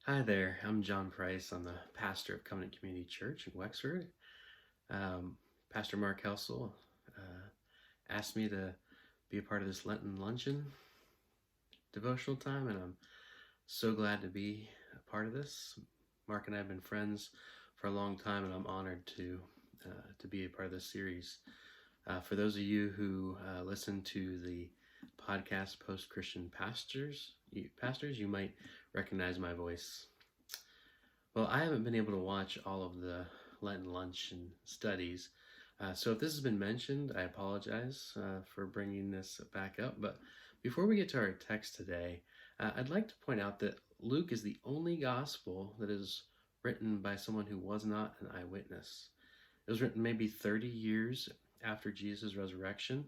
Hi there, I'm John Price. I'm the pastor of Covenant Community Church in Wexford. Pastor Mark Helsel asked me to be a part of this Lenten Luncheon devotional time, and I'm so glad to be a part of this. Mark and I have been friends for a long time, and I'm honored to be a part of this series. For those of you who listen to the podcast Post-Christian Pastors, you might recognize my voice. Well, I haven't been able to watch all of the Lenten Luncheon studies, so if this has been mentioned, I apologize for bringing this back up. But before we get to our text today, I'd like to point out that Luke is the only gospel that is written by someone who was not an eyewitness. It was written maybe 30 years after Jesus' resurrection,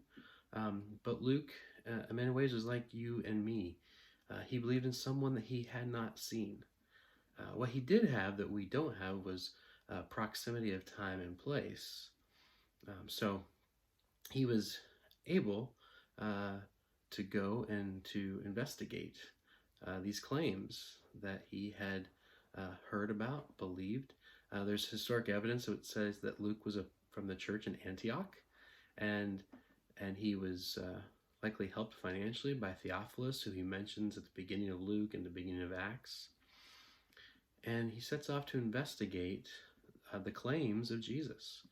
but Luke, in many ways, was like you and me. He believed in someone that he had not seen. What he did have that we don't have was proximity of time and place. So he was able to go and to investigate these claims that he had heard about, believed. There's historic evidence that says that Luke was from the church in Antioch, and he was likely helped financially by Theophilus, who he mentions at the beginning of Luke and the beginning of Acts. And he sets off to investigate the claims of Jesus,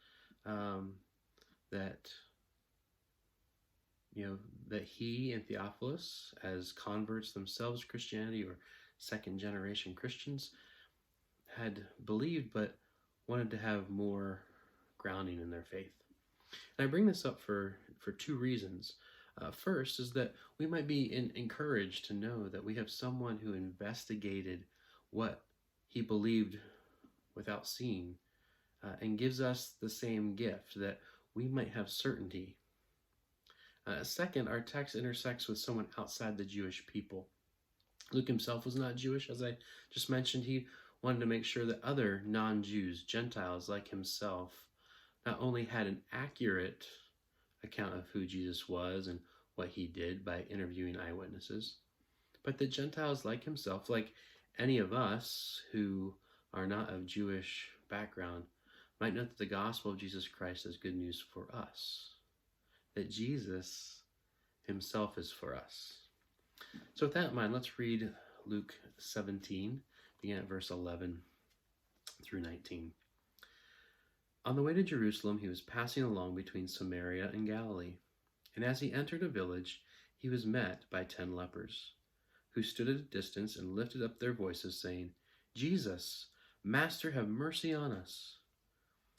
that he and Theophilus, as converts themselves to Christianity or second generation Christians, had believed but wanted to have more grounding in their faith. And I bring this up for two reasons. First is that we might be encouraged to know that we have someone who investigated what he believed without seeing, and gives us the same gift, that we might have certainty. Second, our text intersects with someone outside the Jewish people. Luke himself was not Jewish, as I just mentioned. He wanted to make sure that other non-Jews, Gentiles like himself, not only had an accurate account of who Jesus was and what he did by interviewing eyewitnesses, but that Gentiles like himself, like any of us who are not of Jewish background, might know that the gospel of Jesus Christ is good news for us, that Jesus himself is for us. So with that in mind, let's read Luke 17, beginning at verse 11 through 19. On the way to Jerusalem, he was passing along between Samaria and Galilee, and as he entered a village, he was met by 10 lepers, who stood at a distance and lifted up their voices, saying, "Jesus, Master, have mercy on us."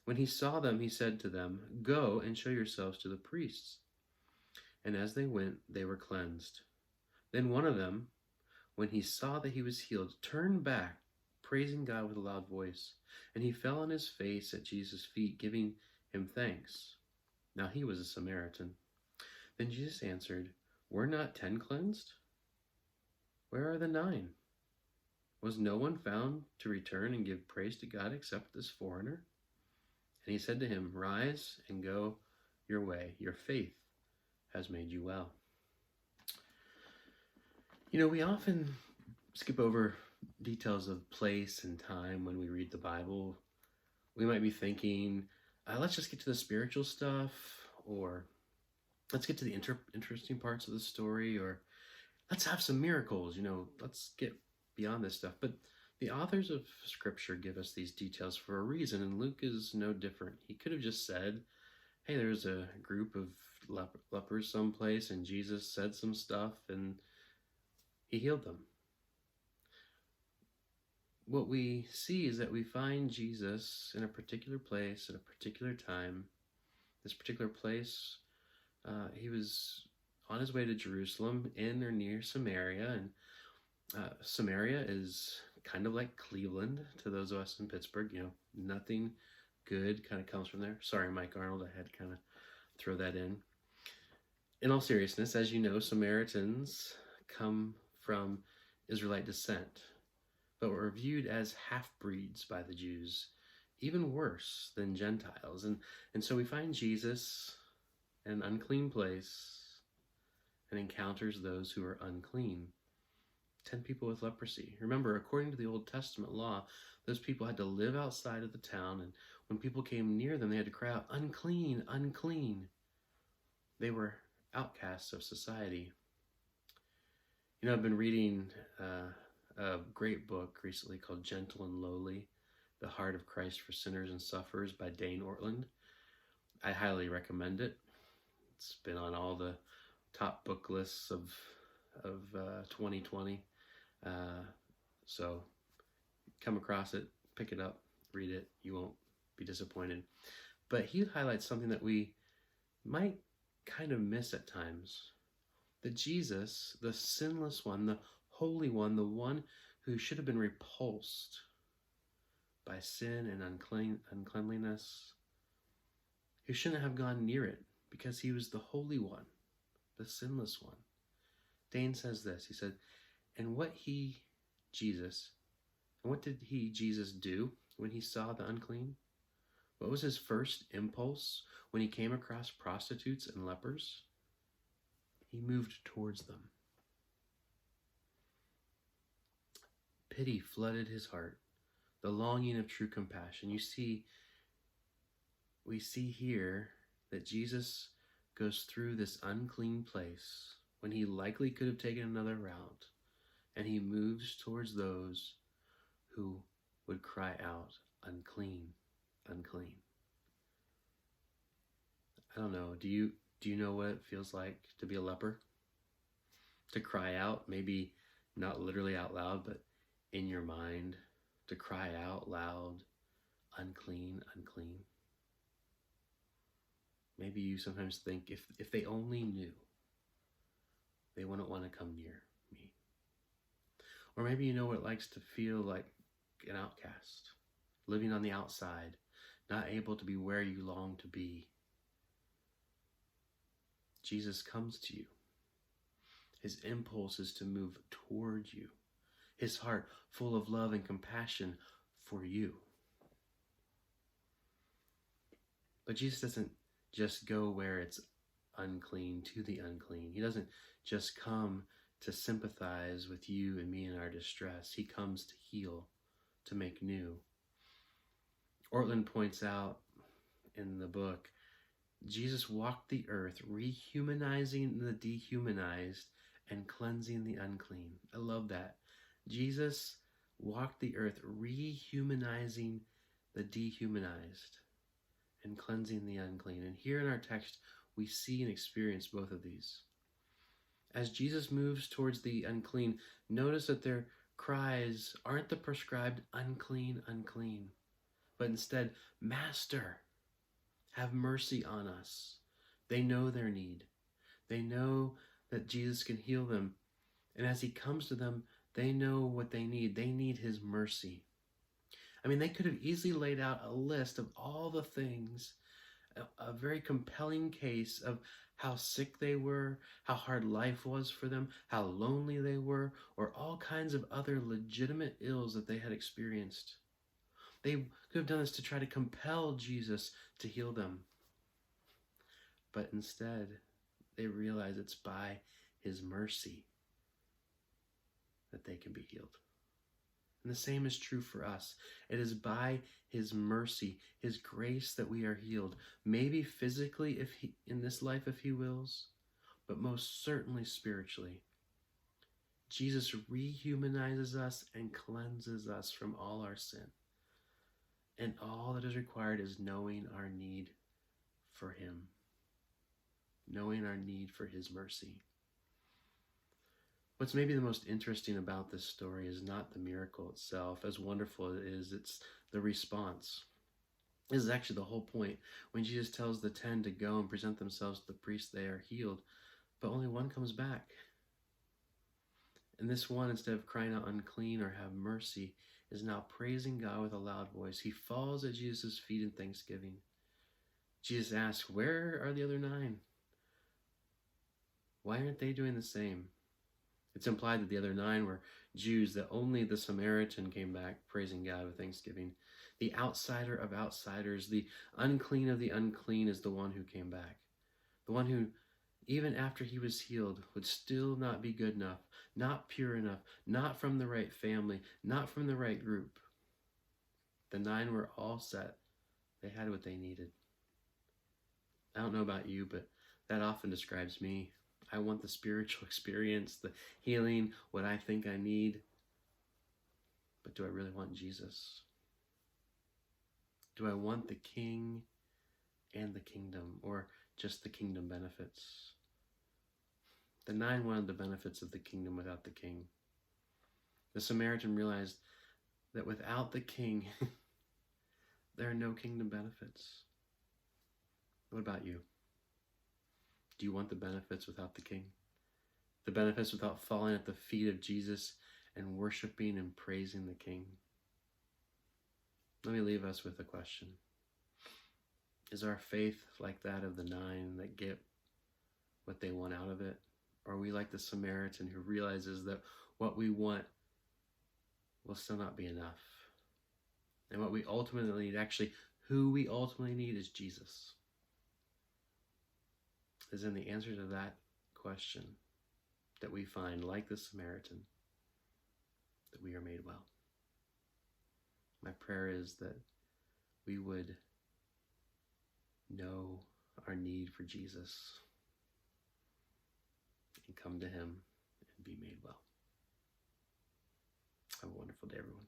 When he saw them, he said to them, "Go and show yourselves to the priests." And as they went, they were cleansed. Then one of them, when he saw that he was healed, turned back, praising God with a loud voice. And he fell on his face at Jesus' feet, giving him thanks. Now he was a Samaritan. Then Jesus answered, "Were not 10 cleansed? Where are the 9? Was no one found to return and give praise to God except this foreigner?" And he said to him, "Rise and go your way. Your faith has made you well." We often skip over details of place and time when we read the Bible. We might be thinking, let's just get to the spiritual stuff, or let's get to the interesting parts of the story, or let's have some miracles, let's get beyond this stuff. But the authors of Scripture give us these details for a reason, and Luke is no different. He could have just said, hey, there's a group of lepers someplace, and Jesus said some stuff, and he healed them. What we see is that we find Jesus in a particular place at a particular time. This particular place, he was on his way to Jerusalem, in or near Samaria, and Samaria is kind of like Cleveland to those of us in Pittsburgh. Nothing good kind of comes from there. Sorry, Mike Arnold, I had to kind of throw that in. In all seriousness, as you know, Samaritans come from Israelite descent, but were viewed as half-breeds by the Jews, even worse than Gentiles. And so we find Jesus in an unclean place and encounters those who are unclean. 10 people with leprosy. Remember, according to the Old Testament law, those people had to live outside of the town, and when people came near them, they had to cry out, "Unclean, unclean." They were outcasts of society. You know, I've been reading a great book recently called Gentle and Lowly, The Heart of Christ for Sinners and Sufferers by Dane Ortland. I highly recommend it. It's been on all the top book lists of 2020. So come across it, pick it up, read it. You won't be disappointed. But he highlights something that we might kind of miss at times. That Jesus, the sinless one, the holy one, the one who should have been repulsed by sin and uncleanliness, who shouldn't have gone near it because he was the holy one, the sinless one. Dane says this, he said, and what did Jesus do when he saw the unclean? What was his first impulse when he came across prostitutes and lepers? He moved towards them. Pity flooded his heart, the longing of true compassion. We see here that Jesus goes through this unclean place when he likely could have taken another route, and he moves towards those who would cry out, "Unclean, unclean." I don't know, do you know what it feels like to be a leper? To cry out, maybe not literally out loud, but in your mind, to cry out loud, "Unclean, unclean." Maybe you sometimes think if they only knew, they wouldn't want to come near me. Or maybe you know what it likes to feel like an outcast, living on the outside, not able to be where you long to be. Jesus comes to you. His impulse is to move toward you. His heart full of love and compassion for you. But Jesus doesn't just go where it's unclean to the unclean. He doesn't just come to sympathize with you and me in our distress. He comes to heal, to make new. Ortland points out in the book, Jesus walked the earth, rehumanizing the dehumanized and cleansing the unclean. I love that. Jesus walked the earth, rehumanizing the dehumanized and cleansing the unclean. And here in our text, we see and experience both of these. As Jesus moves towards the unclean, notice that their cries aren't the prescribed "unclean, unclean," but instead, "Master, have mercy on us." They know their need. They know that Jesus can heal them. And as he comes to them, they know what they need. They need his mercy. I mean, they could have easily laid out a list of all the things, a very compelling case of how sick they were, how hard life was for them, how lonely they were, or all kinds of other legitimate ills that they had experienced. They could have done this to try to compel Jesus to heal them. But instead, they realize it's by his mercy that they can be healed. And the same is true for us. It is by his mercy, his grace, that we are healed. Maybe physically in this life if he wills, but most certainly spiritually. Jesus rehumanizes us and cleanses us from all our sin. And all that is required is knowing our need for him, knowing our need for his mercy. What's maybe the most interesting about this story is not the miracle itself, as wonderful it is, it's the response. This is actually the whole point. When Jesus tells the 10 to go and present themselves to the priest, they are healed, but only one comes back. And this one, instead of crying out "unclean" or "have mercy," is now praising God with a loud voice. He falls at Jesus' feet in thanksgiving. Jesus asks, "Where are the other 9? Why aren't they doing the same?" It's implied that the other 9 were Jews, that only the Samaritan came back praising God with thanksgiving. The outsider of outsiders, the unclean of the unclean, is the one who came back. The one who even after he was healed, would still not be good enough, not pure enough, not from the right family, not from the right group. The 9 were all set. They had what they needed. I don't know about you, but that often describes me. I want the spiritual experience, the healing, what I think I need. But do I really want Jesus? Do I want the King and the kingdom, or just the kingdom benefits? The 9 wanted the benefits of the kingdom without the king. The Samaritan realized that without the king, there are no kingdom benefits. What about you? Do you want the benefits without the king? The benefits without falling at the feet of Jesus and worshiping and praising the king? Let me leave us with a question. Is our faith like that of the 9 that get what they want out of it? Or are we like the Samaritan who realizes that what we want will still not be enough? And what we ultimately need, actually, who we ultimately need is Jesus. Is in the answer to that question that we find, like the Samaritan, that we are made well. My prayer is that we would know our need for Jesus and come to him and be made well. Have a wonderful day, everyone.